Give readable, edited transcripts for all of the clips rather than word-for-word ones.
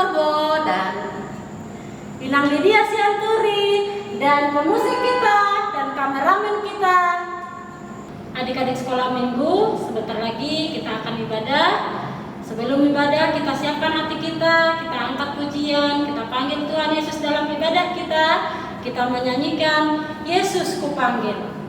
Purnotogo dan Inang Lydia Sianturi dan pemusik kita dan kameramen kita. Adik-adik sekolah minggu, sebentar lagi kita akan ibadah. Sebelum ibadah kita siapkan hati kita angkat pujian, kita panggil Tuhan Yesus dalam ibadah kita menyanyikan Yesus Kupanggil.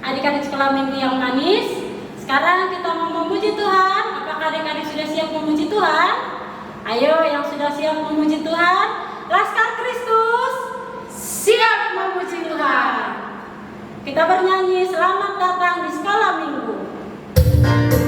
Adik-adik sekolah minggu yang manis, sekarang kita mau memuji Tuhan. Apakah adik-adik sudah siap memuji Tuhan? Ayo yang sudah siap memuji Tuhan, Laskar Kristus siap memuji Tuhan. Kita bernyanyi selamat datang di sekolah minggu. Kami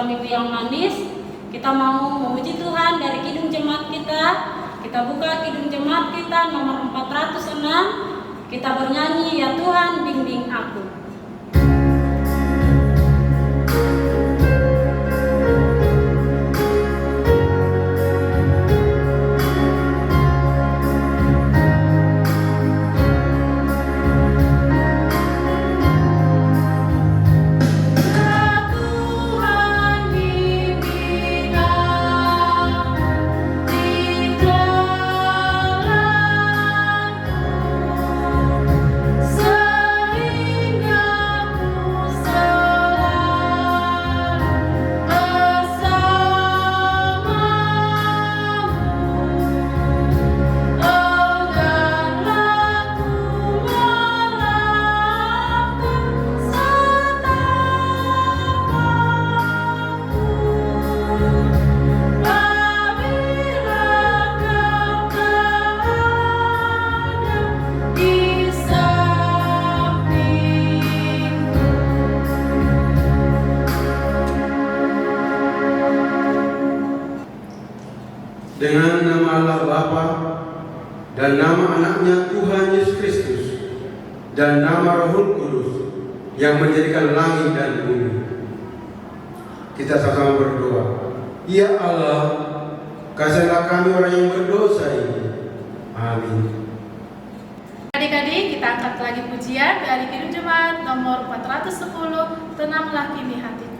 sekolah minggu yang manis. Kita mau memuji Tuhan dari Kidung Jemaat kita. Kita buka Kidung Jemaat kita nomor 406. Kita bernyanyi, ya Tuhan bimbing aku. Dengan nama Allah Bapa dan nama anaknya Tuhan Yesus Kristus dan nama Roh Kudus yang menjadikan langit dan bumi, kita sama-sama berdoa. Ya Allah, kasihilah kami orang yang berdosa ini. Amin. Adik-adik, kita angkat lagi pujian dari Kidung Jemaat nomor 410, Tenanglah Kini Hatiku.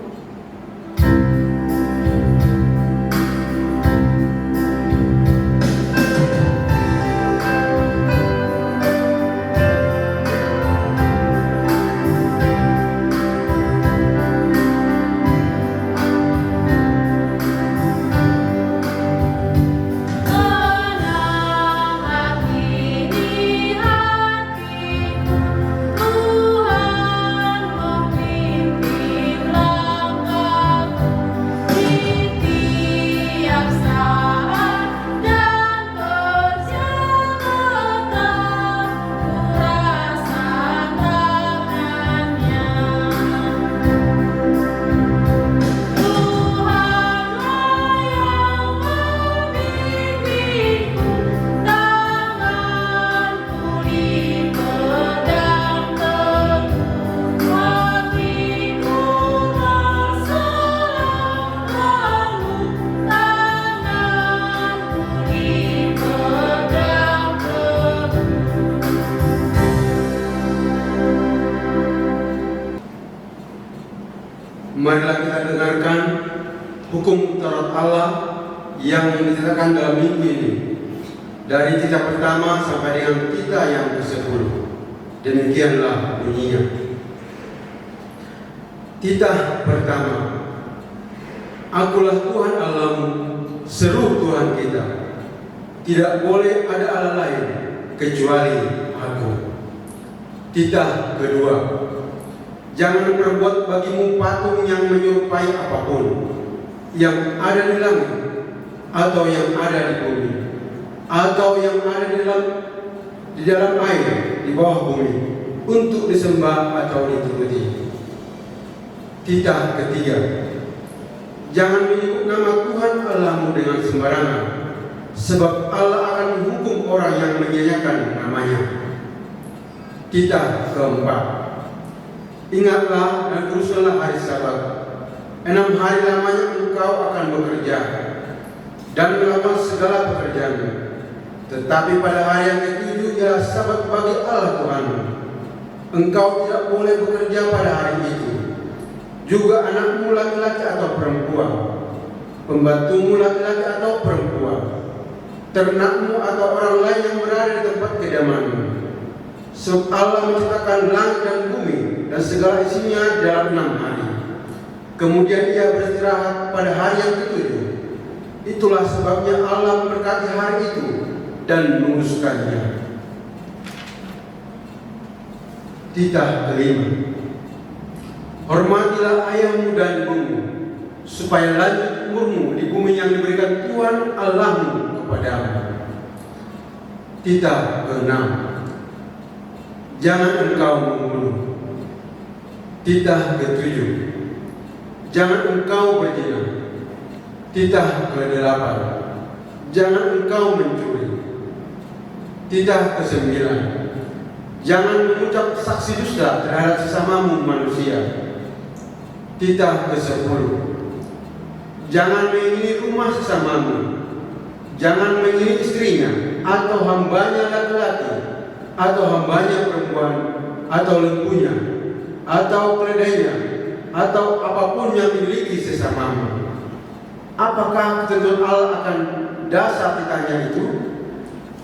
Marilah kita dengarkan hukum Taurat Allah yang ditetapkan dalam minggu ini, dari titah pertama sampai dengan titah yang ke-10. Demikianlah bunyinya. Titah pertama. Akulah Tuhan Allahmu, seru Tuhan kita. Tidak boleh ada Allah lain kecuali Aku. Titah kedua. Jangan perbuat bagimu patung yang menyerupai apapun yang ada di langit, atau yang ada di bumi, atau yang ada di dalam air di bawah bumi, untuk disembah atau dituruti. Titah ketiga. Jangan menyebut nama Tuhan Allahmu dengan sembarangan, sebab Allah akan menghukum orang yang menyanyikan namanya. Titah keempat. Ingatlah dan kuduskanlah hari Sabat. 6 hari lamanya engkau akan bekerja dan melakukan segala pekerjaanmu. Tetapi pada hari yang ke-7 ialah Sabat bagi Allah Tuhanmu. Engkau tidak boleh bekerja pada hari itu. Juga anakmu laki-laki atau perempuan, pembantumu laki-laki atau perempuan, ternakmu atau orang lain yang berada di tempat kediamanmu. Sebab Allah menciptakan langit dan bumi dan segala isinya dalam 6 hari. Kemudian Ia beristirahat pada hari yang ke-7. Itulah sebabnya Allah memberkati hari itu dan menguduskannya. Titah kelima. Hormatilah ayahmu dan ibumu, supaya lanjut umurmu di bumi yang diberikan Tuhan Allahmu kepadamu. Titah keenam. Jangan engkau membunuh. Titah ketujuh. jangan engkau berzina. Titah ke-8, jangan engkau mencuri. Titah ke-9, jangan mengucap saksi dusta terhadap sesamamu manusia. Titah ke-10, jangan mengingini rumah sesamamu. Jangan mengingini istrinya, atau hambanya laki-laki, atau hambanya perempuan, atau lembunya, atau keledainya, atau apapun yang dimiliki sesamamu. Apakah ketentuan Allah akan dasar titahnya itu?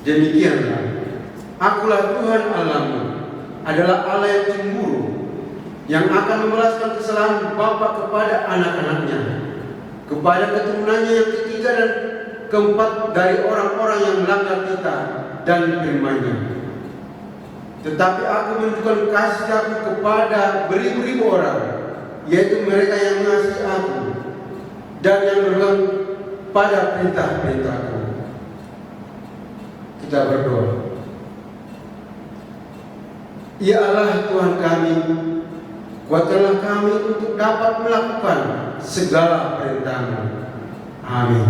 Demikianlah, Akulah Tuhan Allahmu, adalah Allah yang cemburu, yang akan membalaskan kesalahan bapa kepada anak-anaknya, kepada keturunannya yang ketiga dan keempat dari orang-orang yang melanggar titah dan firman-Nya. Tetapi aku menunjukkan kasih aku kepada beribu-ribu orang, yaitu mereka yang mengasihi aku dan yang berpegang pada perintah-perintahku. Kita berdoa. Ya Allah Tuhan kami, kuatkanlah kami untuk dapat melakukan segala perintah-Mu. Amin.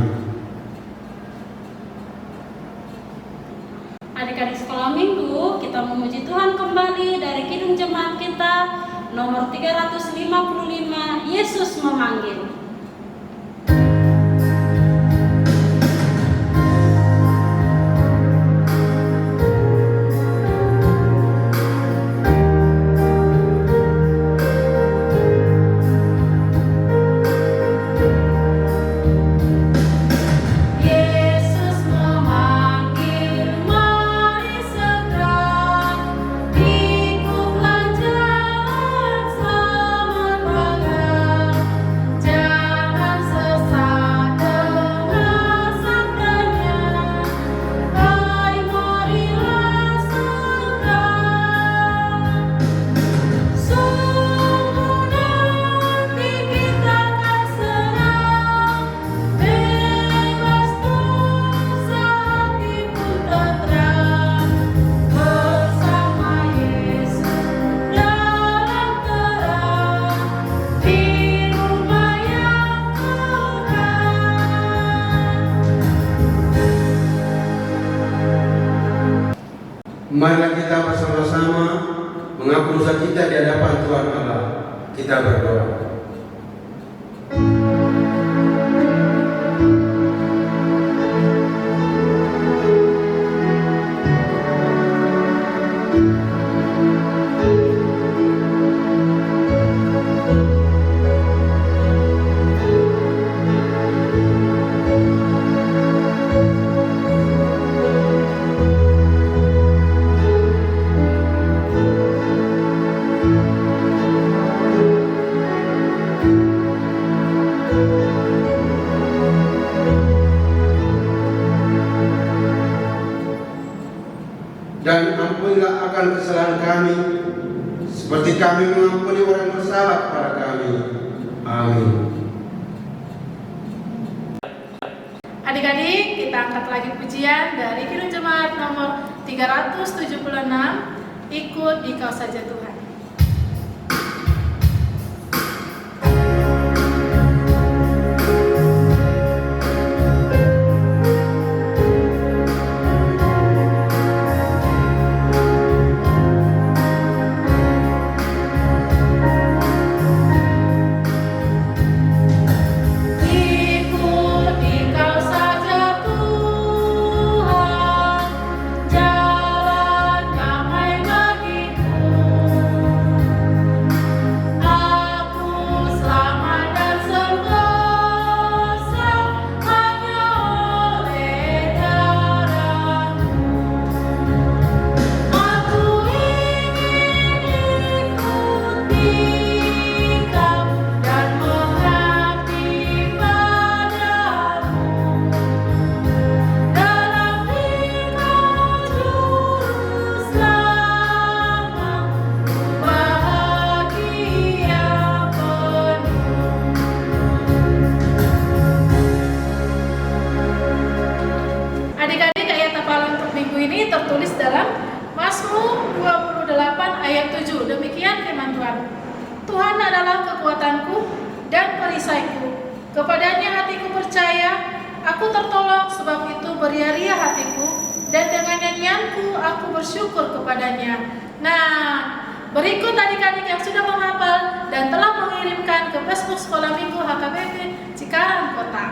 Adik-adik sekolah minggu, kita memuji Tuhan kembali dari Kidung Jemaat kita nomor 355, Yesus memanggil. Marilah kita bersama-sama mengaku dosa kita di hadapan Tuhan Allah. Kita berdoa. Dan ampunilah akan kesalahan kami, seperti kami mengampuni orang yang bersalah kepada kami. Amin. Adik-adik, kita angkat lagi pujian dari Kidung Jemaat nomor 376, Ikut Dikau Saja Tuhan. Tertulis dalam Mazmur 28 ayat 7. Demikian firman Tuhan. Tuhan adalah kekuatanku dan perisaiku. Kepadanya hatiku percaya, aku tertolong, sebab itu beria-ria hatiku, dan dengan nyanyianku aku bersyukur kepadanya. Nah, berikut adik-adik yang sudah menghafal dan telah mengirimkan ke Facebook Sekolah Minggu HKBP Cikarang Kota.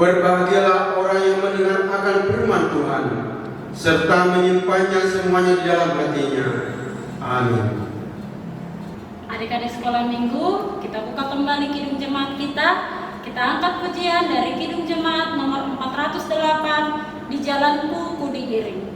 Berbahagialah orang yang mendengar akan firman Tuhan, serta menyimpannya semuanya di dalam hatinya. Amin. Adik-adik sekolah minggu, kita buka kembali kidung jemaat kita. Kita angkat pujian dari kidung jemaat nomor 408, Di Jalanku Ku Diiring.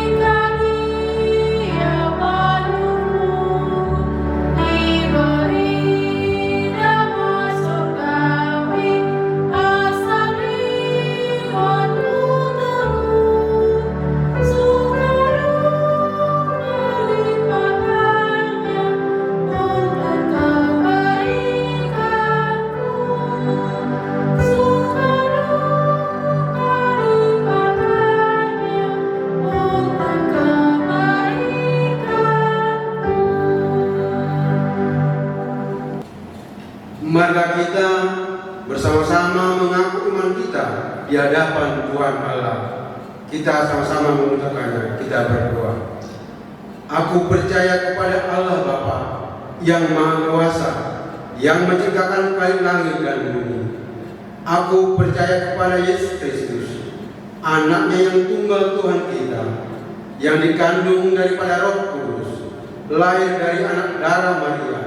Jika dia baru iman kita di hadapan Tuhan Allah. Kita sama-sama mengucapkannya, kita berdoa. Aku percaya kepada Allah Bapa yang Maha Kuasa, yang menciptakan kayu langit dan bumi. Aku percaya kepada Yesus Kristus, anaknya yang tunggal Tuhan kita, yang dikandung daripada Roh Kudus, lahir dari anak darah Maria,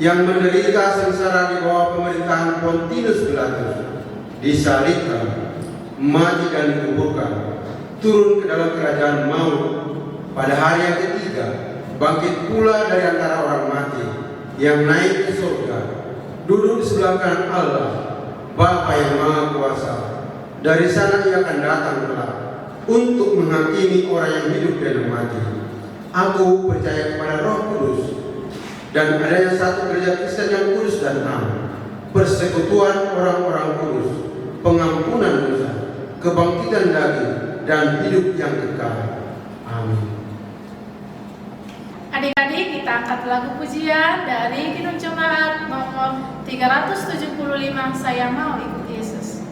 yang menderita sengsara di bawah pemerintahan Pontius Pilatus, disalibkan, mati dan dikuburkan, turun ke dalam kerajaan maut, pada hari yang ketiga bangkit pula dari antara orang mati, yang naik ke surga, duduk di sebelah kanan Allah, Bapa yang Maha Kuasa. Dari sana ia akan datang kelak untuk menghakimi orang yang hidup dan yang mati. Aku percaya kepada Roh Kudus dan adanya satu gereja Kristen yang kudus dan am, persekutuan orang-orang kudus, pengampunan dosa, kebangkitan daging, dan hidup yang kekal. Amin. Adik-adik, kita angkat lagu pujian dari Kidung Jemaat nomor 375, Saya Mau Ikut Yesus.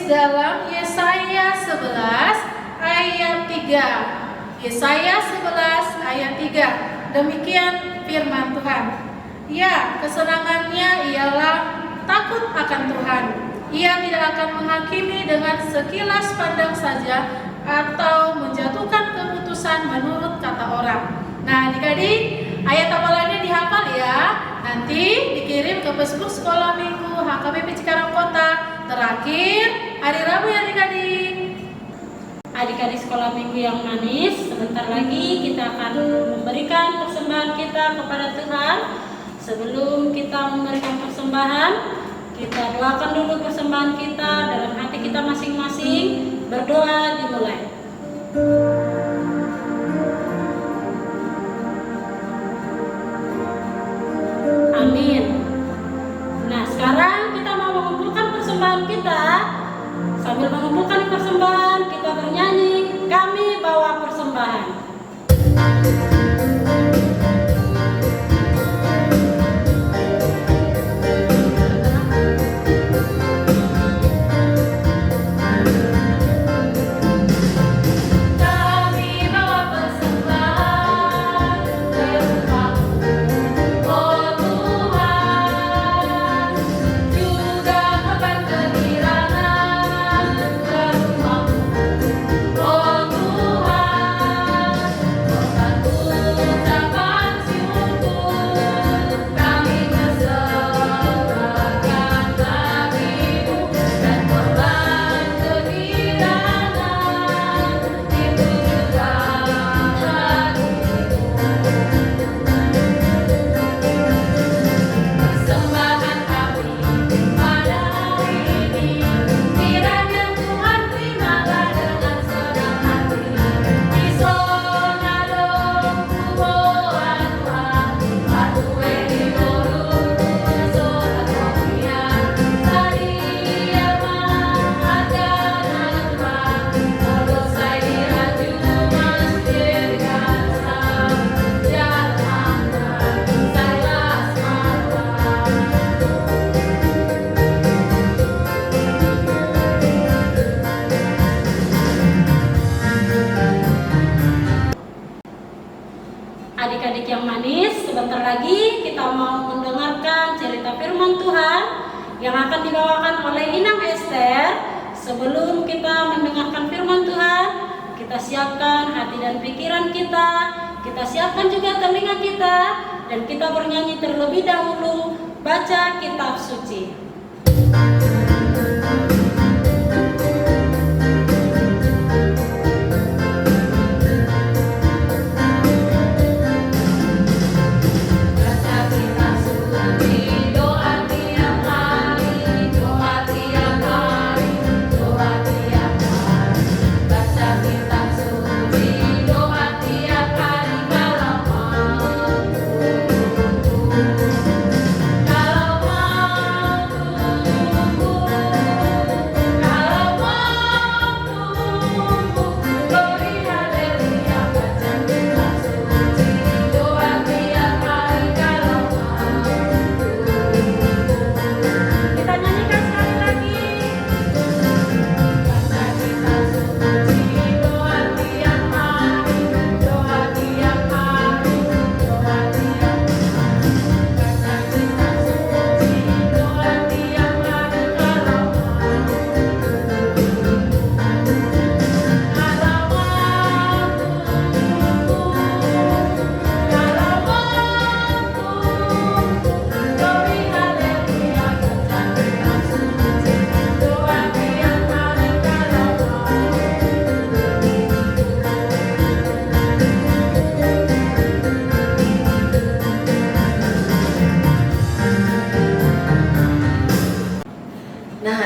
Dalam Yesaya 11 ayat 3. Yesaya 11 ayat 3. Demikian firman Tuhan. Ya, kesenangannya ialah takut akan Tuhan. Ia tidak akan menghakimi dengan sekilas pandang saja atau menjatuhkan keputusan menurut kata orang. Nah, adik-adik, ayat hafalannya dihafal ya. Nanti dikirim ke Facebook Sekolah Minggu HKBP Cikarang Kota. Terakhir, hari Rabu ya adik-adik. Adik-adik sekolah minggu yang manis, sebentar lagi kita akan memberikan persembahan kita kepada Tuhan. Sebelum kita memberikan persembahan, kita doakan dulu persembahan kita dalam hati kita masing-masing. Berdoa dimulai. Amin. Nah, sekarang kita mau mengumpulkan persembahan kita. Sambil mengumpulkan persembahan, kita bernyanyi, kami bawa persembahan. Juga kapan kehilangan ke rumahmu. akan dibawakan oleh Inang Esther. Sebelum kita mendengarkan firman Tuhan, kita siapkan hati dan pikiran kita siapkan juga telinga kita, dan kita bernyanyi terlebih dahulu baca kitab suci.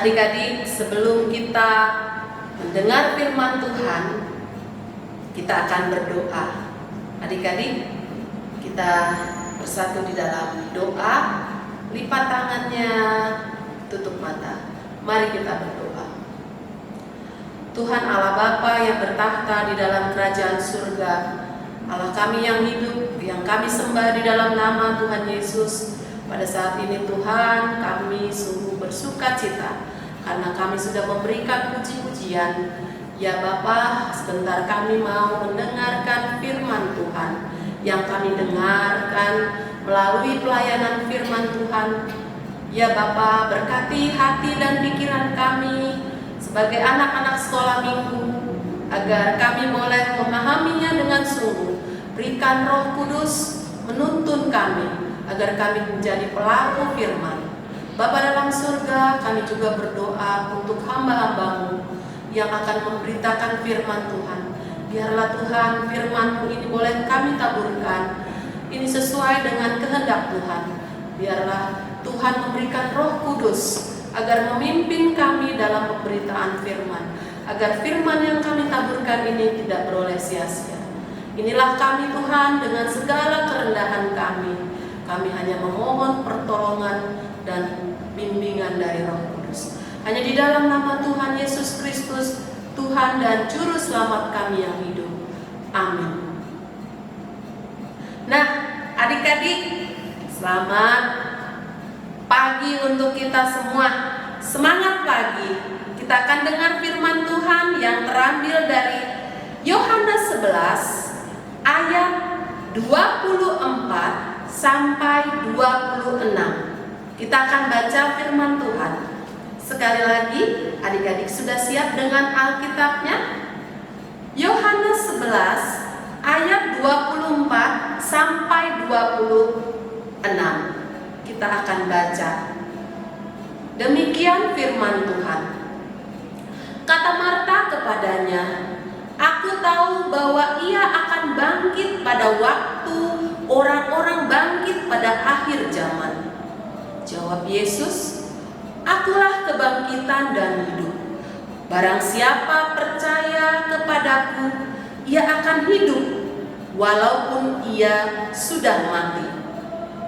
Adik-adik, sebelum kita mendengar firman Tuhan, kita akan berdoa. Adik-adik, kita bersatu di dalam doa, lipat tangannya, tutup mata. Mari kita berdoa. Tuhan Allah Bapa yang bertahta di dalam kerajaan surga, Allah kami yang hidup, yang kami sembah di dalam nama Tuhan Yesus. Pada saat ini Tuhan, kami sungguh bersuka cita karena kami sudah memberikan puji-pujian. Ya Bapa, sebentar kami mau mendengarkan firman Tuhan yang kami dengarkan melalui pelayanan firman Tuhan. Ya Bapa, berkati hati dan pikiran kami sebagai anak-anak sekolah minggu, agar kami boleh memahaminya dengan sungguh. Berikan Roh Kudus menuntun kami agar kami menjadi pelaku firman. Bapa dalam surga, kami juga berdoa untuk hamba-hambamu yang akan memberitakan firman Tuhan. Biarlah Tuhan, firman-Mu ini boleh kami taburkan, ini sesuai dengan kehendak Tuhan. Biarlah Tuhan memberikan Roh Kudus agar memimpin kami dalam pemberitaan firman, agar firman yang kami taburkan ini tidak beroleh sia-sia. Inilah kami Tuhan, dengan segala kerendahan kami. Kami hanya memohon pertolongan dan bimbingan dari Roh Kudus. Hanya di dalam nama Tuhan Yesus Kristus, Tuhan dan Juru Selamat kami yang hidup. Amin. Nah, adik-adik, selamat pagi untuk kita semua. Semangat pagi. Kita akan dengar firman Tuhan yang terambil dari Yohanes 11 ayat 24 sampai 26. Kita akan baca firman Tuhan. Sekali lagi, adik-adik sudah siap dengan Alkitabnya? Yohanes 11 ayat 24 sampai 26. Kita akan baca. Demikian firman Tuhan. Kata Marta kepadanya, "Aku tahu bahwa ia akan bangkit pada waktu orang-orang bangkit pada akhir zaman." Jawab Yesus, "Akulah kebangkitan dan hidup. Barang siapa percaya kepadaku, ia akan hidup walaupun ia sudah mati.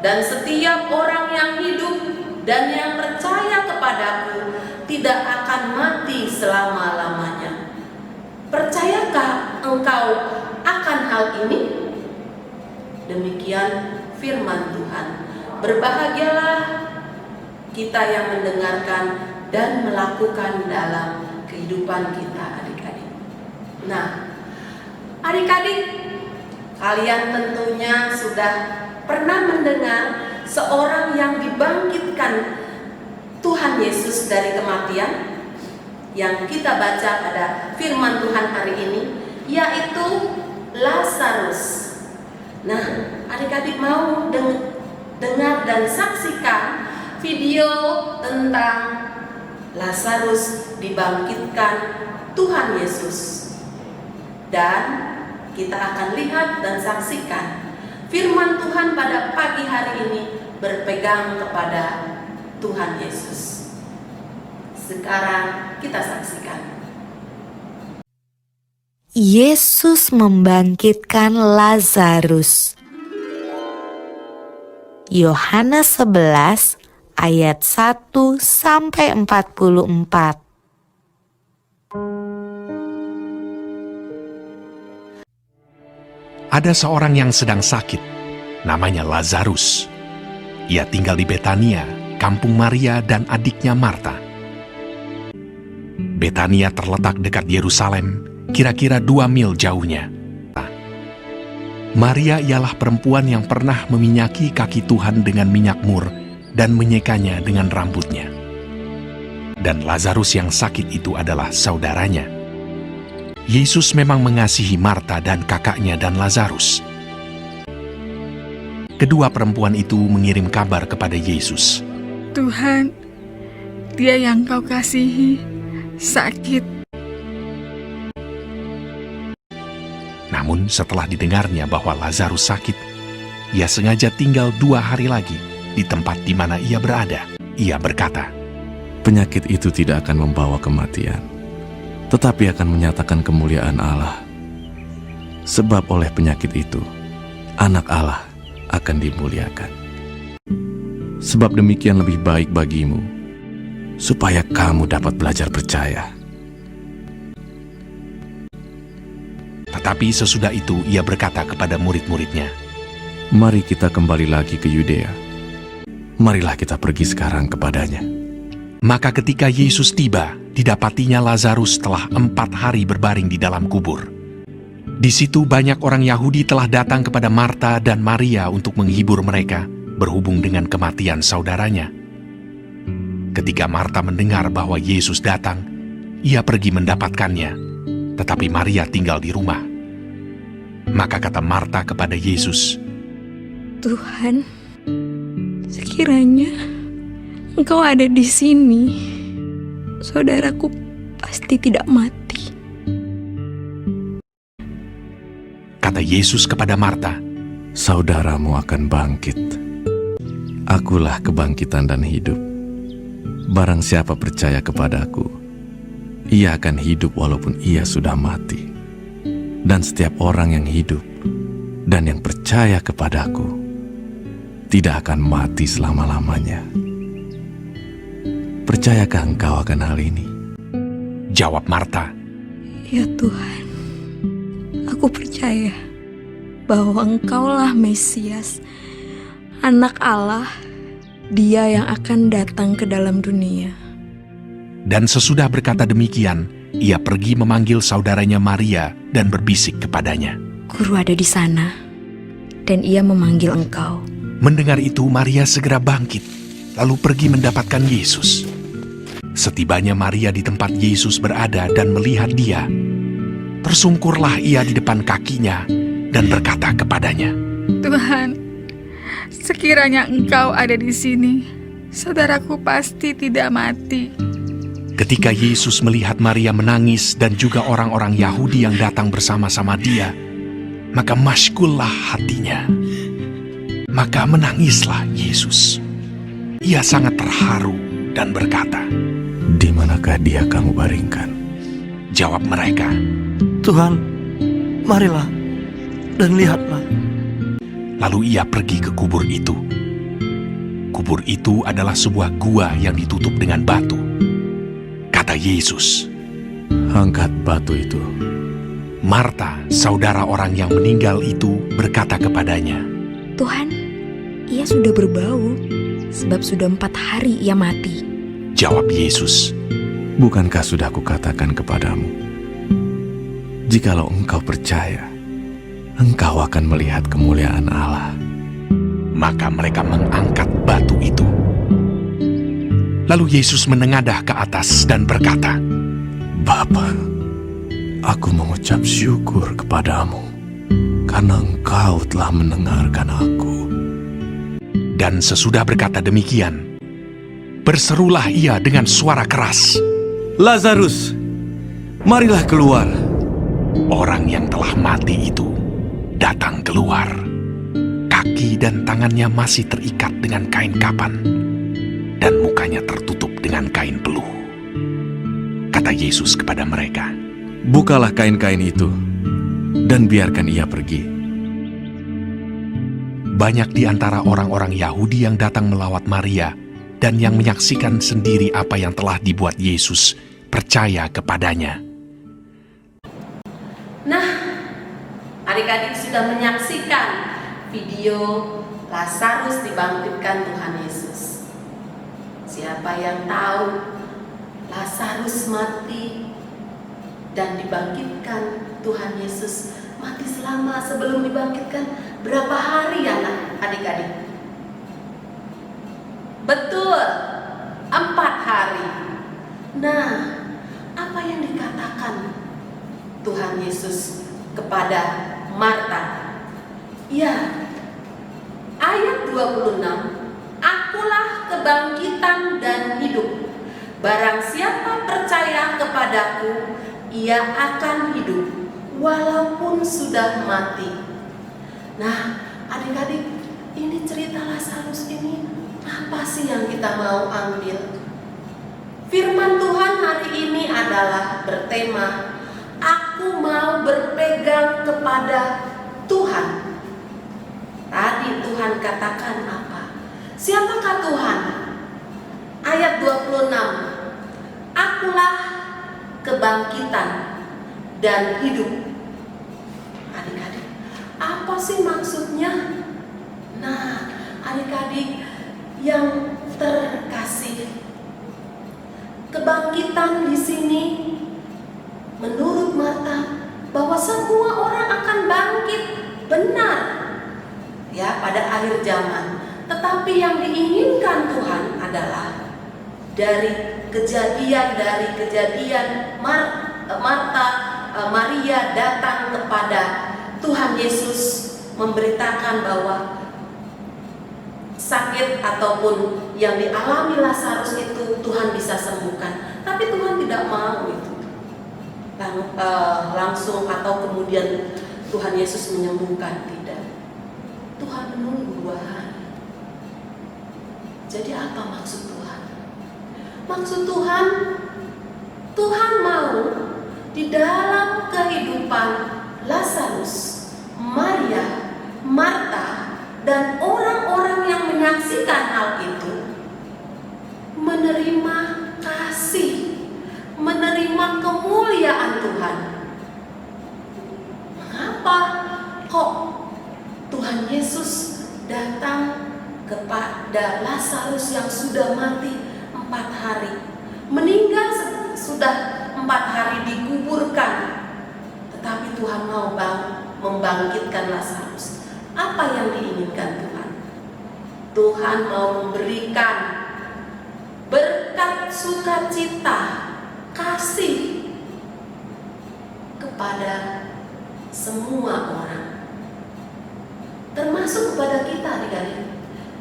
Dan setiap orang yang hidup dan yang percaya kepadaku tidak akan mati selama-lamanya. Percayakah engkau akan hal ini?" Demikian firman Tuhan. Berbahagialah kita yang mendengarkan dan melakukan dalam kehidupan kita, adik-adik. Nah, adik-adik, kalian tentunya sudah pernah mendengar seorang yang dibangkitkan Tuhan Yesus dari kematian yang kita baca pada firman Tuhan hari ini, yaitu Lazarus. Nah, adik-adik mau dengar dan saksikan video tentang Lazarus dibangkitkan Tuhan Yesus. Dan kita akan lihat dan saksikan firman Tuhan pada pagi hari ini berpegang kepada Tuhan Yesus. Sekarang kita saksikan. Yesus membangkitkan Lazarus. Yohanes 11 ayat 1 sampai 44. Ada seorang yang sedang sakit, namanya Lazarus. Ia tinggal di Betania, kampung Maria dan adiknya Marta. Betania terletak dekat Yerusalem, kira-kira 2 mil jauhnya. Maria ialah perempuan yang pernah meminyaki kaki Tuhan dengan minyak mur dan menyekanya dengan rambutnya. Dan Lazarus yang sakit itu adalah saudaranya. Yesus memang mengasihi Marta dan kakaknya dan Lazarus. Kedua perempuan itu mengirim kabar kepada Yesus. Tuhan, dia yang kau kasihi sakit. Namun setelah didengarnya bahwa Lazarus sakit, ia sengaja tinggal 2 hari lagi di tempat di mana ia berada. Ia berkata, penyakit itu tidak akan membawa kematian, tetapi akan menyatakan kemuliaan Allah. Sebab oleh penyakit itu, anak Allah akan dimuliakan. Sebab demikian lebih baik bagimu, supaya kamu dapat belajar percaya. Tetapi sesudah itu ia berkata kepada murid-muridnya, Mari kita kembali lagi ke Yudea. Marilah kita pergi sekarang kepadanya. Maka ketika Yesus tiba, didapatinya Lazarus telah 4 hari berbaring di dalam kubur. Di situ banyak orang Yahudi telah datang kepada Marta dan Maria untuk menghibur mereka berhubung dengan kematian saudaranya. Ketika Marta mendengar bahwa Yesus datang, ia pergi mendapatkannya, tetapi Maria tinggal di rumah. Maka kata Marta kepada Yesus, Tuhan, sekiranya Engkau ada di sini, saudaraku pasti tidak mati. kata Yesus kepada Marta, saudaramu akan bangkit. Akulah kebangkitan dan hidup. Barang siapa percaya kepadaku, ia akan hidup walaupun ia sudah mati. Dan setiap orang yang hidup dan yang percaya kepadaku tidak akan mati selama-lamanya. Percayakah engkau akan hal ini? Jawab Marta, Ya Tuhan, aku percaya bahwa Engkaulah Mesias, Anak Allah, Dia yang akan datang ke dalam dunia. Dan sesudah berkata demikian, ia pergi memanggil saudaranya Maria dan berbisik kepadanya. Guru ada di sana, dan ia memanggil engkau. Mendengar itu, Maria segera bangkit, lalu pergi mendapatkan Yesus. Setibanya Maria di tempat Yesus berada dan melihat dia, tersungkurlah ia di depan kakinya dan berkata kepadanya, Tuhan, sekiranya engkau ada di sini, saudaraku pasti tidak mati. Ketika Yesus melihat Maria menangis dan juga orang-orang Yahudi yang datang bersama-sama dia, maka masykullah hatinya. Maka menangislah Yesus. Ia sangat terharu dan berkata, Di manakah dia kamu baringkan? Jawab mereka, Tuhan, marilah dan lihatlah. lalu ia pergi ke kubur itu. Kubur itu adalah sebuah gua yang ditutup dengan batu. Kata Yesus, Angkat batu itu. Marta, saudara orang yang meninggal itu, berkata kepadanya, Tuhan, ia sudah berbau, sebab sudah 4 hari ia mati. Jawab Yesus, Bukankah sudah kukatakan kepadamu, jikalau engkau percaya, engkau akan melihat kemuliaan Allah. maka mereka mengangkat batu itu. Lalu Yesus menengadah ke atas dan berkata, Bapa, aku mengucap syukur kepadamu karena Engkau telah mendengarkan aku. Dan sesudah berkata demikian, berserulah ia dengan suara keras. Lazarus, marilah keluar. Orang yang telah mati itu datang keluar. Kaki dan tangannya masih terikat dengan kain kapan, dan mukanya tertutup dengan kain peluh. Kata Yesus kepada mereka, Bukalah kain-kain itu, dan biarkan ia pergi. banyak di antara orang-orang Yahudi yang datang melawat Maria dan yang menyaksikan sendiri apa yang telah dibuat Yesus percaya kepadanya. Nah, adik-adik sudah menyaksikan video Lazarus dibangkitkan Tuhan Yesus. Siapa yang tahu Lazarus mati dan dibangkitkan Tuhan Yesus? Mati selama sebelum dibangkitkan berapa hari ya adik-adik? Betul, 4 hari. Nah, apa yang dikatakan Tuhan Yesus kepada Marta? Ya, ayat 26, Akulah kebangkitan dan hidup. Barang siapa percaya kepadaku, ia akan hidup, walaupun sudah mati. Nah, adik-adik, ini cerita Lazarus ini, apa sih yang kita mau ambil? Firman Tuhan hari ini adalah bertema, Aku mau berpegang kepada Tuhan. Tadi Tuhan katakan apa? Siapakah Tuhan? Ayat 26, Akulah kebangkitan dan hidup. Adik-adik, apa sih maksudnya? Nah, adik-adik yang terkasih, kebangkitan di sini menurut Marta bahwa semua orang akan bangkit, benar ya, pada akhir zaman. Tetapi yang diinginkan Tuhan adalah dari kejadian Maria datang kepada Tuhan Yesus memberitakan bahwa sakit ataupun yang dialami Lazarus itu Tuhan bisa sembuhkan. Tapi Tuhan tidak mau itu langsung atau kemudian Tuhan Yesus menyembuhkan, tidak. Tuhan menunggu 2 hari. Jadi apa maksud Tuhan? Maksud Tuhan, Tuhan mau di dalam kehidupan Lazarus, Maria, Marta, dan orang-orang yang menyaksikan hal itu menerima kasih, menerima kemuliaan Tuhan. Mengapa kok Tuhan Yesus datang kepada Lazarus yang sudah mati 4 hari, meninggal sudah 4 hari, dikuburkan, tetapi Tuhan mau membangkitkan Lazarus? Apa yang diinginkan Tuhan? Tuhan mau memberikan berkat sukacita, kasih kepada semua orang, termasuk kepada kita adik-adik.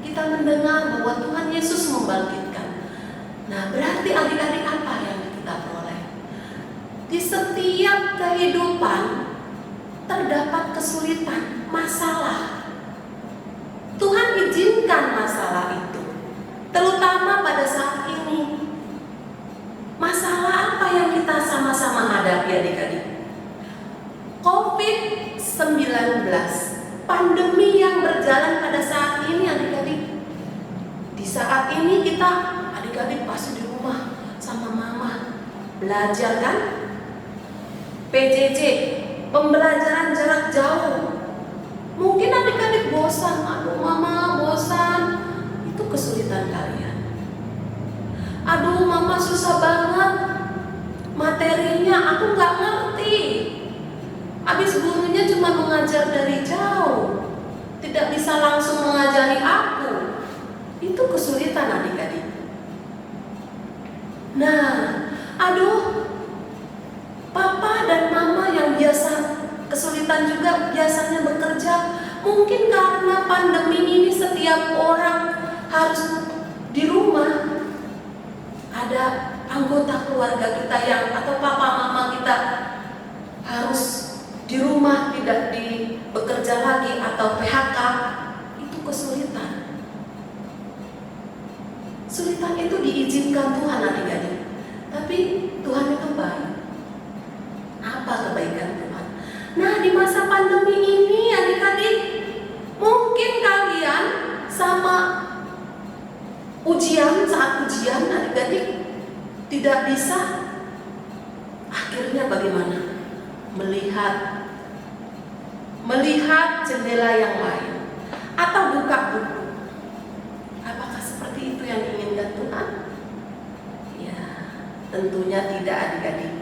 Kita mendengar bahwa Tuhan Yesus membangkitkan. Nah, berarti adik-adik apa yang kita peroleh? Di setiap kehidupan terdapat kesulitan, masalah. Tuhan izinkan masalah itu, terutama pada saat ini. Masalah apa yang kita sama-sama hadapi adik-adik? COVID-19, pandemi yang berjalan pada saat ini adik-adik. Di saat ini kita adik-adik pasti di rumah sama mama belajar kan? PJJ, pembelajaran jarak jauh. Mungkin adik-adik bosan, aduh mama bosan. Itu kesulitan kalian. Aduh mama susah banget, materinya aku gak ngerti. Habis gurunya cuma mengajar dari jauh, tidak bisa langsung mengajari aku. Itu kesulitan adik-adik. Nah, aduh, papa dan mama yang biasa kesulitan juga biasanya bekerja, mungkin karena pandemi ini setiap orang harus di rumah. Ada anggota keluarga kita yang atau papa mama kita harus di rumah, tidak bekerja lagi atau PHK, itu kesulitan. Kesulitan itu diizinkan Tuhan adik-adik, tapi Tuhan itu baik. Apa kebaikan Tuhan? Nah, di masa pandemi ini adik-adik, mungkin kalian sama saat ujian adik-adik tidak bisa. Akhirnya bagaimana? Melihat jendela yang lain atau buka buku. Apakah seperti itu yang diinginkan Tuhan? Ya, tentunya tidak adik-adik.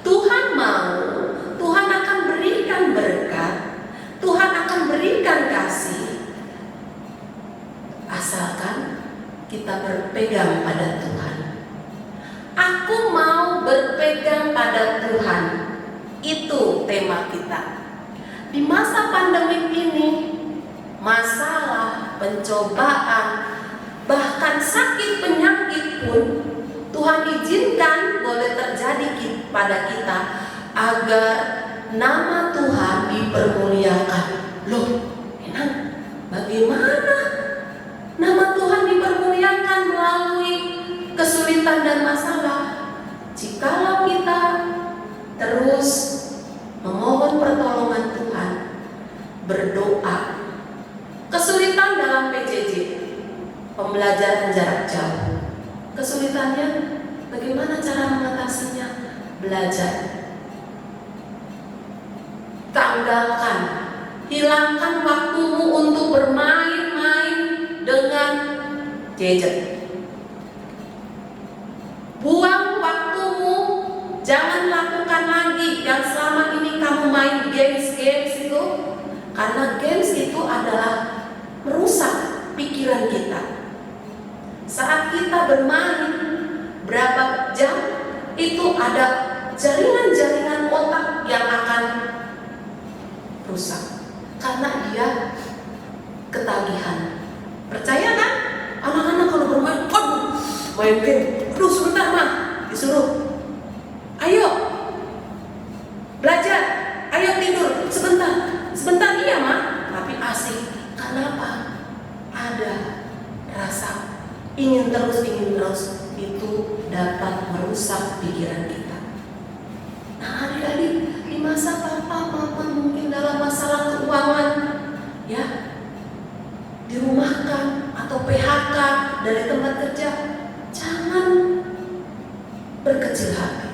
Tuhan mau, Tuhan akan berikan berkat, Tuhan akan berikan kasih, asalkan kita berpegang pada Tuhan. Aku mau berpegang pada Tuhan. Itu tema kita. Di masa pandemi ini, masalah, pencobaan, bahkan sakit penyakit pun Tuhan izinkan boleh terjadi pada kita agar nama Tuhan dipermuliakan. Loh, enak. Bagaimana nama Tuhan dipermuliakan melalui kesulitan dan masalah? Jikalau kita terus memohon pertolongan Tuhan, berdoa. Kesulitan dalam PJJ, pembelajaran jarak jauh. Kesulitannya bagaimana cara mengatasinya? Belajar. Tanggalkan, hilangkan waktumu untuk bermain-main dengan gadget. Buang waktumu, jangan lakukan lagi yang selama ini kamu main games itu, karena games itu adalah merusak pikiran kita. Saat kita bermain berapa jam, itu ada jaringan-jaringan otak yang akan rusak karena dia ketagihan. Percaya kan? Anak-anak kalau bermain, main game, sebentar mah, disuruh, ayo belajar, ayo tidur, sebentar iya mah, tapi asik. Kenapa? Ada rasa ingin terus, itu dapat merusak pikiran kita. Nah, adik-adik, di masa papa mama mungkin dalam masalah keuangan, ya, dirumahkan atau PHK dari tempat kerja, jangan berkecil hati.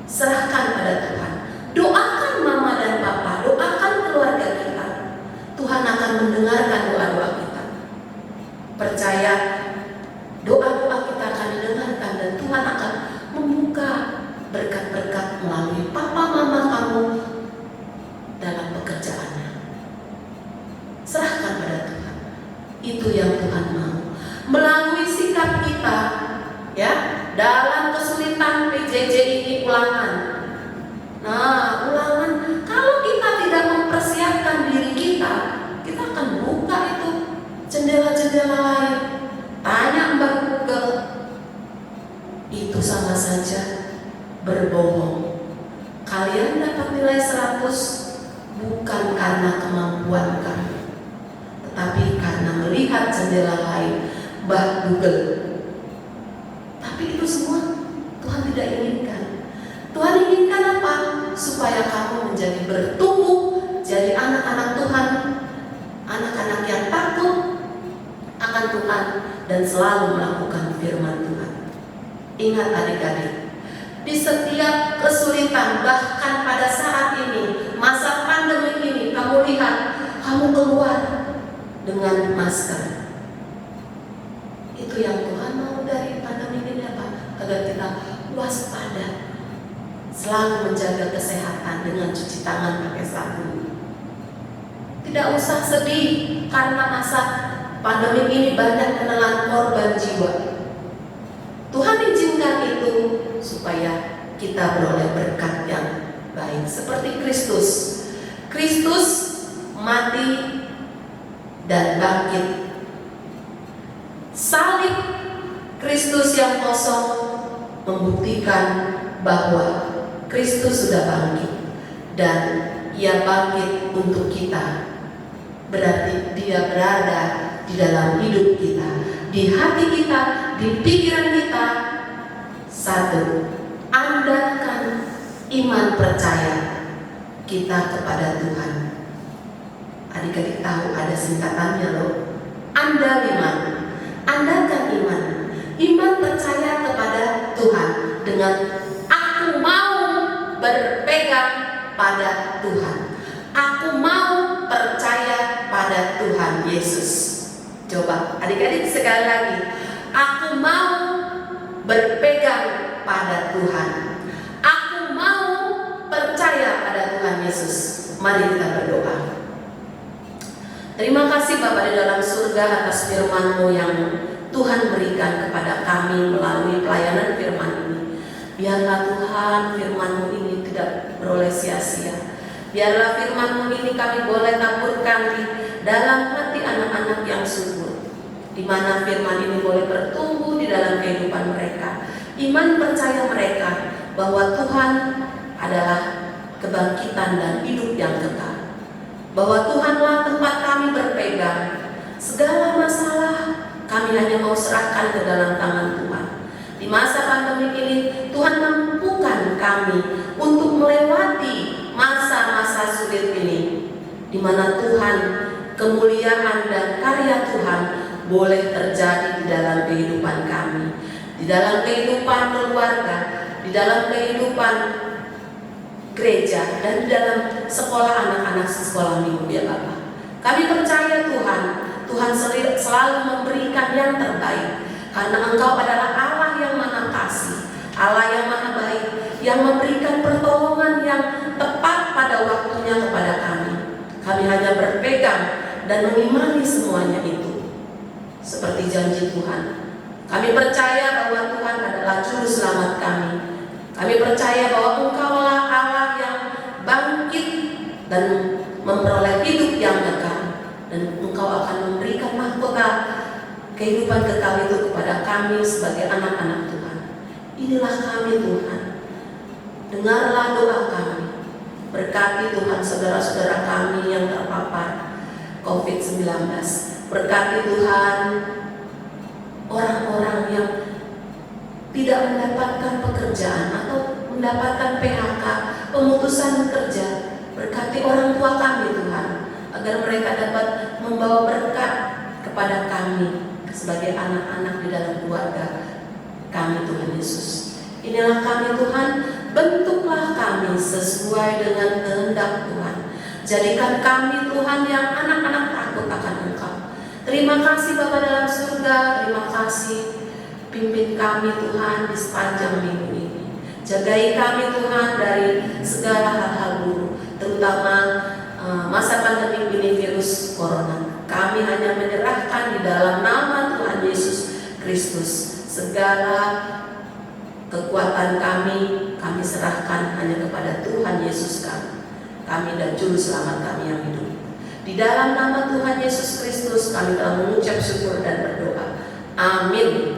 Serahkan pada Tuhan. Doakan mama dan papa, doakan keluarga kita. Tuhan akan mendengarkan doa-doa kita. Percaya, doa-doa kita akan didengarkan dan Tuhan akan membuka berkat-berkat melalui papa mama kamu dalam pekerjaannya. Serahkan pada Tuhan. Itu yang Tuhan mau. Melalui sikap kita, ya, dalam kesulitan PJJ ini ulangan. Nah, ulangan. Kalau kita tidak mempersiapkan diri kita akan buka itu jendela-jendela lain. Tanya Mbak Google. Itu sama saja berbohong. Kalian dapat nilai 100 bukan karena kemampuan kamu, tetapi karena melihat jendela lain, Mbak Google. Tapi itu semua Tuhan tidak inginkan. Tuhan inginkan apa? Supaya kamu menjadi bertumbuh, jadi anak-anak Tuhan, anak-anak yang takut akan Tuhan dan selalu melakukan firman Tuhan. Ingat adik-adik, di setiap kesulitan, bahkan pada saat ini, masa pandemi ini, kamu lihat, kamu keluar dengan masker. Itu yang Tuhan mau dari pandemi ini apa? Agar kita waspada, selalu menjaga kesehatan dengan cuci tangan pakai sabun. Tidak usah sedih karena masa pandemi ini banyak menelan korban jiwa. Tuhan izinkan itu kita beroleh berkat yang baik seperti Kristus. Kristus mati dan bangkit. Salib Kristus yang kosong membuktikan bahwa Kristus sudah bangkit dan Ia bangkit untuk kita. Berarti Dia berada di dalam hidup kita, di hati kita, di pikiran kita. Satu, andalkan iman percaya kita kepada Tuhan. Adik-adik tahu ada singkatannya loh. Andal iman, andalkan iman. Iman percaya kepada Tuhan dengan aku mau berpegang pada Tuhan. Aku mau percaya pada Tuhan Yesus. Coba adik-adik sekali lagi. Aku mau berpegang pada Tuhan. Aku mau percaya pada Tuhan Yesus. Mari kita berdoa. Terima kasih Bapa di dalam surga atas firman-Mu yang Tuhan berikan kepada kami melalui pelayanan firman ini. Biarlah Tuhan firman-Mu ini tidak beroleh sia-sia. Biarlah firman-Mu ini kami boleh taburkan di dalam hati anak-anak yang subur, di mana firman ini boleh bertumbuh di dalam kehidupan mereka. Iman percaya mereka bahwa Tuhan adalah kebangkitan dan hidup yang kekal, bahwa Tuhanlah tempat kami berpegang. Segala masalah kami hanya mau serahkan ke dalam tangan Tuhan. Di masa pandemi ini Tuhan mampukan kami untuk melewati masa-masa sulit ini, di mana Tuhan, kemuliaan dan karya Tuhan boleh terjadi di dalam kehidupan kami, di dalam kehidupan keluarga, di dalam kehidupan gereja, dan di dalam sekolah anak-anak sekolah minggu ya Bapak. Kami percaya Tuhan selalu memberikan yang terbaik, karena Engkau adalah Allah yang maha kasih, Allah yang maha baik, yang memberikan pertolongan yang tepat pada waktunya kepada kami. Kami hanya berpegang dan mengimani semuanya itu seperti janji Tuhan. Kami percaya bahwa Tuhan adalah juru selamat kami. Kami percaya bahwa Engkaulah Allah yang bangkit dan memperoleh hidup yang kekal, dan Engkau akan memberikan mahkota kehidupan kekal itu kepada kami sebagai anak-anak Tuhan. Inilah kami Tuhan. Dengarlah doa kami. Berkati Tuhan saudara-saudara kami yang terpapar COVID-19. Berkati Tuhan orang-orang yang tidak mendapatkan pekerjaan atau mendapatkan PHK, pemutusan kerja. Berkati orang tua kami Tuhan, agar mereka dapat membawa berkat kepada kami sebagai anak-anak di dalam keluarga kami Tuhan Yesus. Inilah kami Tuhan, bentuklah kami sesuai dengan kehendak Tuhan. Jadikan kami Tuhan yang anak-anak takut akan Engkau. Terima kasih Bapa dalam surga, terima kasih pimpin kami Tuhan di sepanjang minggu ini. Jagai kami Tuhan dari segala hal-hal buruk, terutama masa pandemi ini virus corona. Kami hanya menyerahkan di dalam nama Tuhan Yesus Kristus. Segala kekuatan kami serahkan hanya kepada Tuhan Yesus kami dan Juru Selamat kami yang hidup. Di dalam nama Tuhan Yesus Kristus kami telah mengucap syukur dan berdoa. Amin.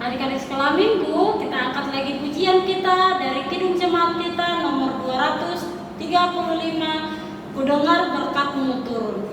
Adik-adik sekolah minggu, kita angkat lagi pujian kita dari Kidung Jemaat kita nomor 235, Ku dengar berkat-Mu turun.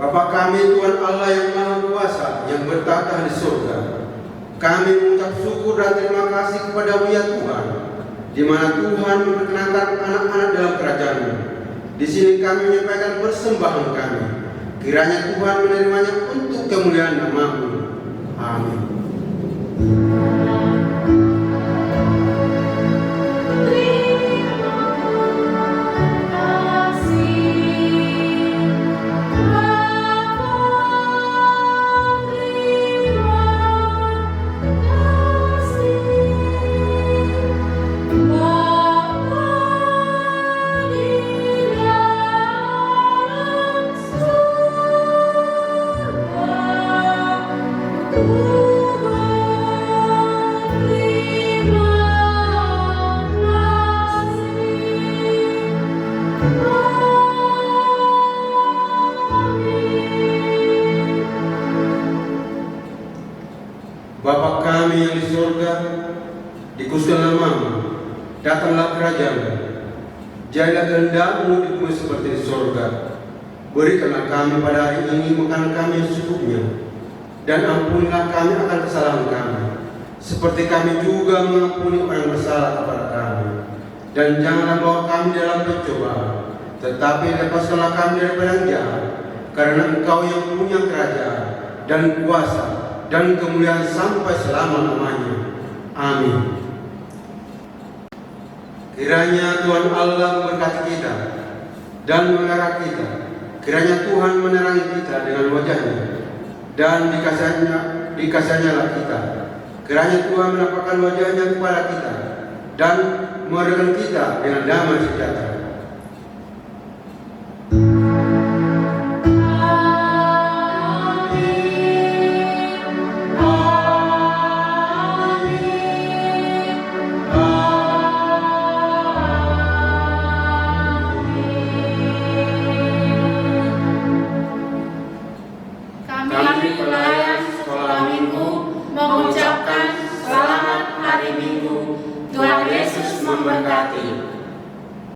Bapa kami, Tuhan Allah yang Maha Kuasa, yang bertata di surga, kami mengucap syukur dan terima kasih kepada-Mu ya Tuhan, di mana Tuhan memperkenankan anak-anak dalam kerajaan-Mu. Di sini kami menyampaikan persembahan kami. Kiranya Tuhan menerimanya untuk kemuliaan nama-Mu. Amin. Bapa kami yang di surga, dikuduskanlah nama-Mu, datanglah kerajaan-Mu, jadilah kehendak-Mu di bumi seperti di surga. Berikanlah kami pada hari ini makanan kami yang secukupnya, dan ampunilah kami akan kesalahan kami, seperti kami juga mengampuni orang bersalah kepada kami. Dan janganlah bawa kami dalam pencobaan, tetapi lepaskanlah kami daripada yang jahat, karena Engkau yang punya kerajaan dan kuasa dan kemuliaan sampai selama-lamanya. Amin. Kiranya Tuhan Allah memberkati kita dan memelihara kita. Kiranya Tuhan menerangi kita dengan wajah-Nya dan dikasihannya kita. Kiranya Tuhan menampakkan wajah-Nya kepada kita dan meredakan kita dengan damai sejahtera. Kami pelayan sekolah minggu mengucapkan selamat hari Minggu. Tuhan Yesus memberkati.